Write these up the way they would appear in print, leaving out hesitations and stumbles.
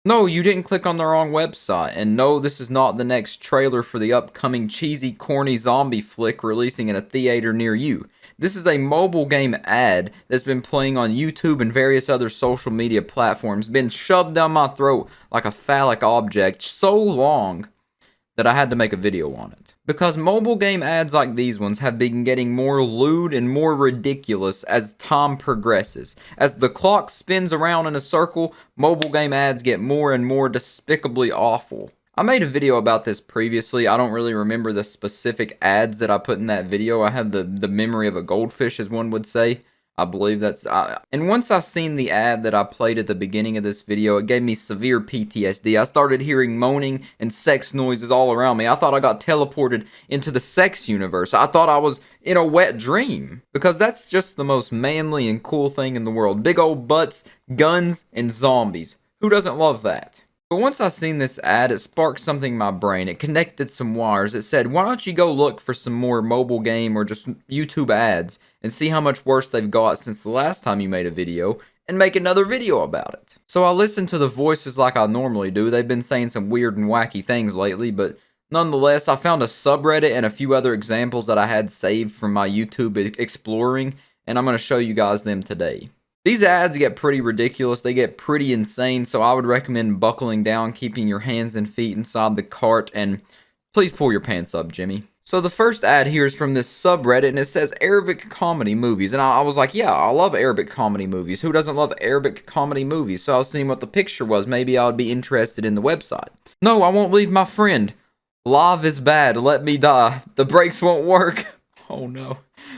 No, you didn't click on the wrong website, and no, this is not the next trailer for the upcoming cheesy, corny zombie flick releasing in a theater near you. This is a mobile game ad that's been playing on YouTube and various other social media platforms, been shoved down my throat like a phallic object so long that I had to make a video on it. Because mobile game ads like these ones have been getting more lewd and more ridiculous as time progresses. As the clock spins around in a circle, mobile game ads get more and more despicably awful. I made a video about this previously. I don't really remember the specific ads that I put in that video. I have the memory of a goldfish, as one would say. I believe that's... and once I seen the ad that I played at the beginning of this video, it gave me severe PTSD. I started hearing moaning and sex noises all around me. I thought I got teleported into the sex universe. I thought I was in a wet dream. Because that's just the most manly and cool thing in the world. Big old butts, guns, and zombies. Who doesn't love that? But once I seen this ad, it sparked something in my brain. It connected some wires. It said, why don't you go look for some more mobile game or just YouTube ads and see how much worse they've got since the last time you made a video and make another video about it. So I listened to the voices like I normally do. They've been saying some weird and wacky things lately, but nonetheless, I found a subreddit and a few other examples that I had saved from my YouTube exploring, and I'm going to show you guys them today. These ads get pretty ridiculous, they get pretty insane, so I would recommend buckling down, keeping your hands and feet inside the cart, and please pull your pants up, Jimmy. So the first ad here is from this subreddit, and it says Arabic comedy movies, and I was like, yeah, I love Arabic comedy movies. Who doesn't love Arabic comedy movies? So I was seeing what the picture was. Maybe I would be interested in the website. No, I won't leave my friend. Live is bad, let me die. The brakes won't work. Oh no.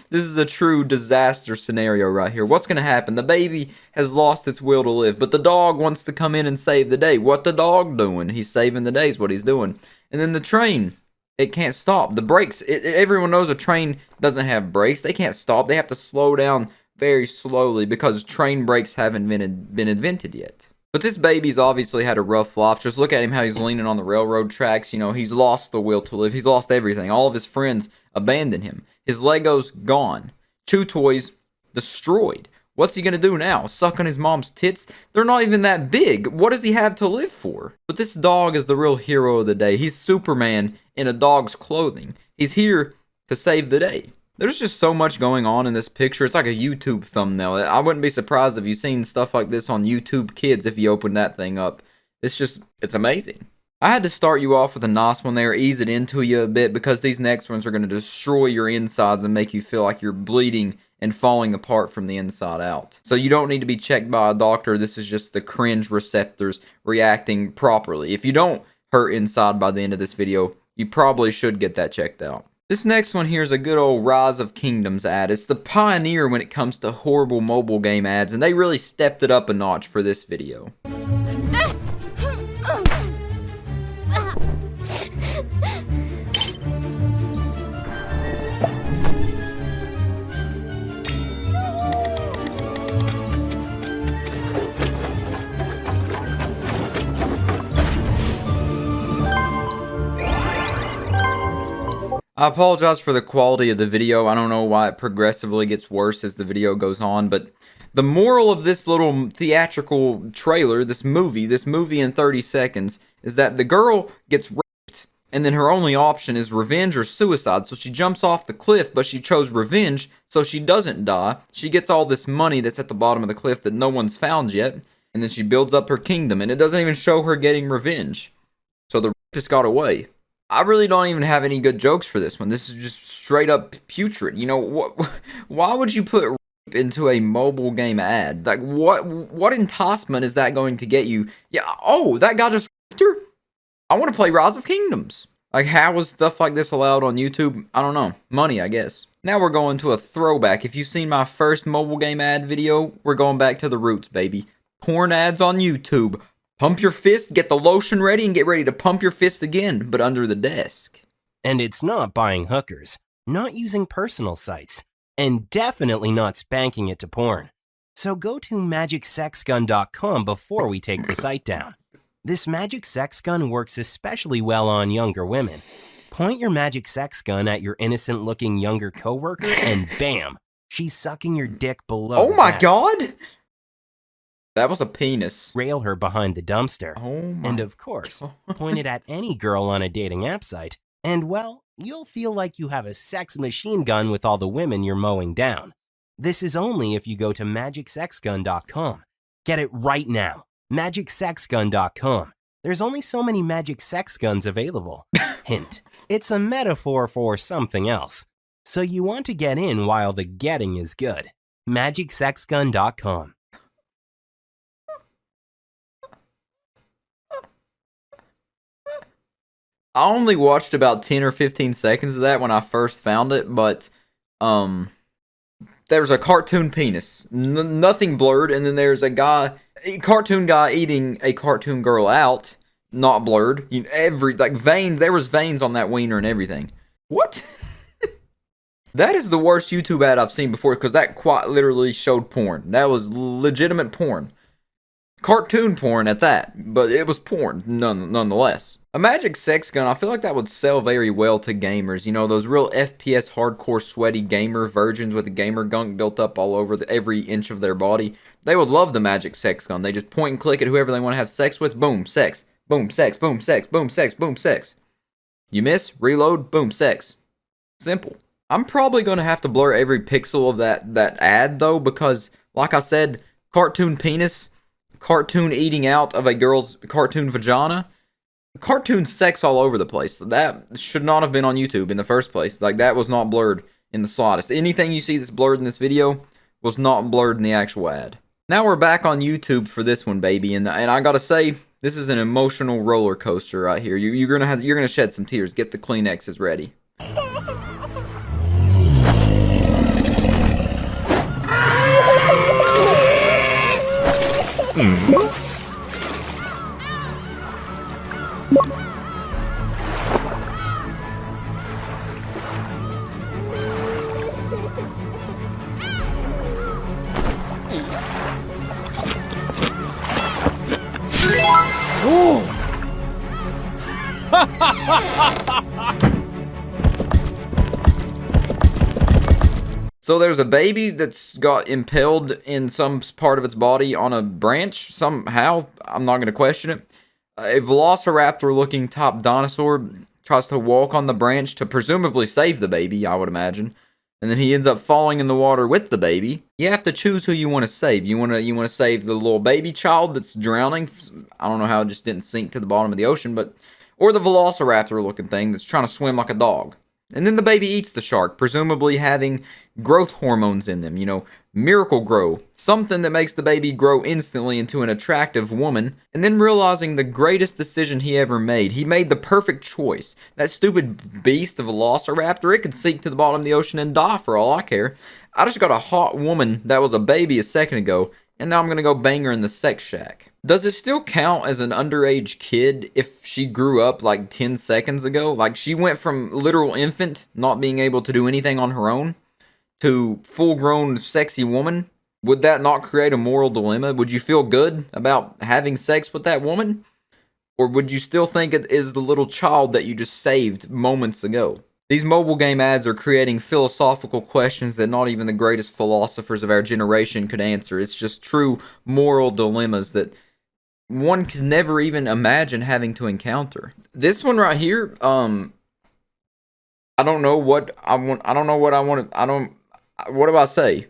This is a true disaster scenario right here. What's going to happen? The baby has lost its will to live, but the dog wants to come in and save the day. What the dog doing? He's saving the day is what he's doing. And then the train, it can't stop. The brakes, everyone knows a train doesn't have brakes. They can't stop. They have to slow down very slowly because train brakes haven't been invented yet. But this baby's obviously had a rough life. Just look at him how he's leaning on the railroad tracks. You know, he's lost the will to live. He's lost everything. All of his friends abandoned him. His Legos gone. Chew toys destroyed. What's he gonna do now? Suck on his mom's tits? They're not even that big. What does he have to live for? But this dog is the real hero of the day. He's Superman in a dog's clothing. He's here to save the day. There's just so much going on in this picture. It's like a YouTube thumbnail. I wouldn't be surprised if you've seen stuff like this on YouTube Kids if you open that thing up. It's amazing. I had to start you off with a nice one there, ease it into you a bit, because these next ones are going to destroy your insides and make you feel like you're bleeding and falling apart from the inside out. So you don't need to be checked by a doctor. This is just the cringe receptors reacting properly. If you don't hurt inside by the end of this video, you probably should get that checked out. This next one here is a good old Rise of Kingdoms ad. It's the pioneer when it comes to horrible mobile game ads, and they really stepped it up a notch for this video. I apologize for the quality of the video. I don't know why it progressively gets worse as the video goes on, but the moral of this little theatrical trailer, this movie in 30 seconds, is that the girl gets raped, and then her only option is revenge or suicide, so she jumps off the cliff, but she chose revenge, so she doesn't die. She gets all this money that's at the bottom of the cliff that no one's found yet, and then she builds up her kingdom, and it doesn't even show her getting revenge. So the rapist got away. I really don't even have any good jokes for this one. This is just straight up putrid. You know, why would you put rape into a mobile game ad? Like, what enticement is that going to get you? Yeah, oh, that guy just raped her? I want to play Rise of Kingdoms. Like, how is stuff like this allowed on YouTube? I don't know. Money, I guess. Now we're going to a throwback. If you've seen my first mobile game ad video, we're going back to the roots, baby. Porn ads on YouTube. Pump your fist, get the lotion ready, and get ready to pump your fist again, but under the desk. And it's not buying hookers, not using personal sites, and definitely not spanking it to porn. So go to magicsexgun.com before we take the site down. This magic sex gun works especially well on younger women. Point your magic sex gun at your innocent-looking younger coworker, and bam, she's sucking your dick below. Oh my God! That was a penis. rail her behind the dumpster, Oh my and of course, God. point it at any girl on a dating app site, and well, you'll feel like you have a sex machine gun with all the women you're mowing down. This is only if you go to magicsexgun.com. Get it right now. Magicsexgun.com. There's only so many magic sex guns available. Hint, it's a metaphor for something else. So you want to get in while the getting is good. Magicsexgun.com. I only watched about 10 or 15 seconds of that when I first found it, but there's a cartoon penis, nothing blurred, and then there's a cartoon guy eating a cartoon girl out, not blurred. You know, like veins, there was veins on that wiener and everything. What? That is the worst YouTube ad I've seen before, because that quite literally showed porn. That was legitimate porn. Cartoon porn at that, but it was porn nonetheless. A magic sex gun, I feel like that would sell very well to gamers. You know, those real FPS hardcore sweaty gamer virgins with the gamer gunk built up all over every inch of their body. They would love the magic sex gun. They just point and click at whoever they want to have sex with. Boom, sex. Boom, sex. Boom, sex. Boom, sex. Boom, sex. You miss, reload, boom, sex. Simple. I'm probably going to have to blur every pixel of that ad though, because like I said, cartoon penis, cartoon eating out of a girl's cartoon vagina, cartoon sex all over the place. That should not have been on YouTube in the first place. Like, that was not blurred in the slightest. Anything you see that's blurred in this video was not blurred in the actual ad. Now we're back on YouTube for this one, baby, and I gotta say, this is an emotional roller coaster right here. You're gonna shed some tears. Get the Kleenexes ready. So there's a baby that's got impaled in some part of its body on a branch somehow. I'm not going to question it. A velociraptor-looking top dinosaur tries to walk on the branch to presumably save the baby, I would imagine. And then he ends up falling in the water with the baby. You have to choose who you want to save. You want to save the little baby child that's drowning. I don't know how it just didn't sink to the bottom of the ocean, or the velociraptor-looking thing that's trying to swim like a dog. And then the baby eats the shark, presumably having growth hormones in them, you know, miracle grow, something that makes the baby grow instantly into an attractive woman, and then realizing the greatest decision he ever made. He made the perfect choice. That stupid beast of a velociraptor, it could sink to the bottom of the ocean and die for all I care. I just got a hot woman that was a baby a second ago, and now I'm gonna go bang her in the sex shack. Does it still count as an underage kid if she grew up like 10 seconds ago? Like, she went from literal infant, not being able to do anything on her own, to full-grown sexy woman? Would that not create a moral dilemma? Would you feel good about having sex with that woman? Or would you still think it is the little child that you just saved moments ago? These mobile game ads are creating philosophical questions that not even the greatest philosophers of our generation could answer. It's just true moral dilemmas that one could never even imagine having to encounter. This one right here, I don't know what I want. I don't know what I want. What do I say?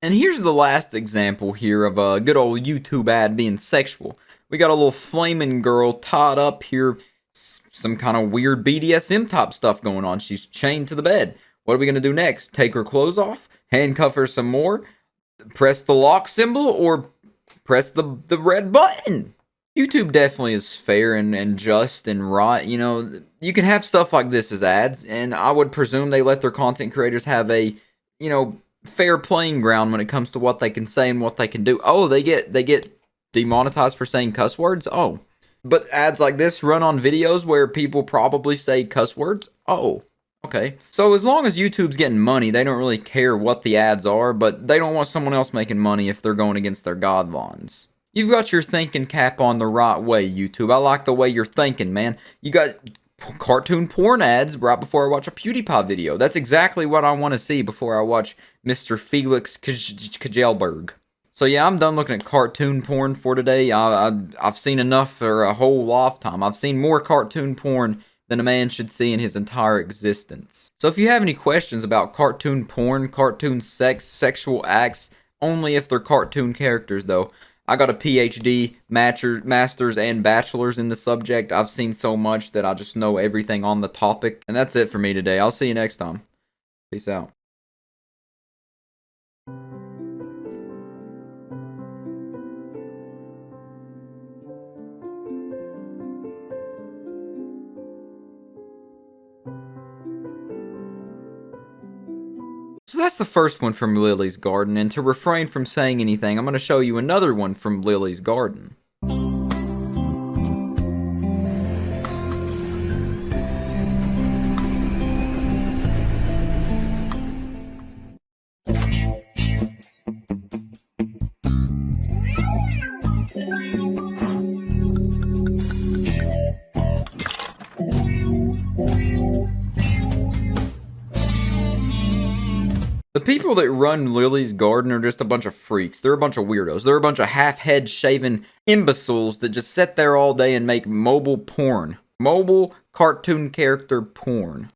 And here's the last example here of a good old YouTube ad being sexual. We got a little flaming girl tied up here, some kind of weird BDSM type stuff going on. She's chained to the bed. What are we going to do next? Take her clothes off? Handcuff her some more? Press the lock symbol? Or press the red button? YouTube definitely is fair and just and right. You know, you can have stuff like this as ads, and I would presume they let their content creators have a, you know, fair playing ground when it comes to what they can say and what they can do. Oh, they get demonetized for saying cuss words? Oh. But ads like this run on videos where people probably say cuss words? Oh. Okay. So as long as YouTube's getting money, they don't really care what the ads are, but they don't want someone else making money if they're going against their guidelines. You've got your thinking cap on the right way, YouTube. I like the way you're thinking, man. You got cartoon porn ads right before I watch a PewDiePie video. That's exactly what I want to see before I watch Mr. Felix Kjelberg. So yeah, I'm done looking at cartoon porn for today. I've seen enough for a whole lifetime. I've seen more cartoon porn than a man should see in his entire existence. So if you have any questions about cartoon porn, cartoon sex, sexual acts, only if they're cartoon characters though, I got a PhD, master's, and bachelor's in the subject. I've seen so much that I just know everything on the topic. And that's it for me today. I'll see you next time. Peace out. So that's the first one from Lily's Garden, and to refrain from saying anything, I'm going to show you another one from Lily's Garden. The people that run Lily's Garden are just a bunch of freaks. They're a bunch of weirdos. They're a bunch of half-head shaven imbeciles that just sit there all day and make mobile porn. Mobile cartoon character porn.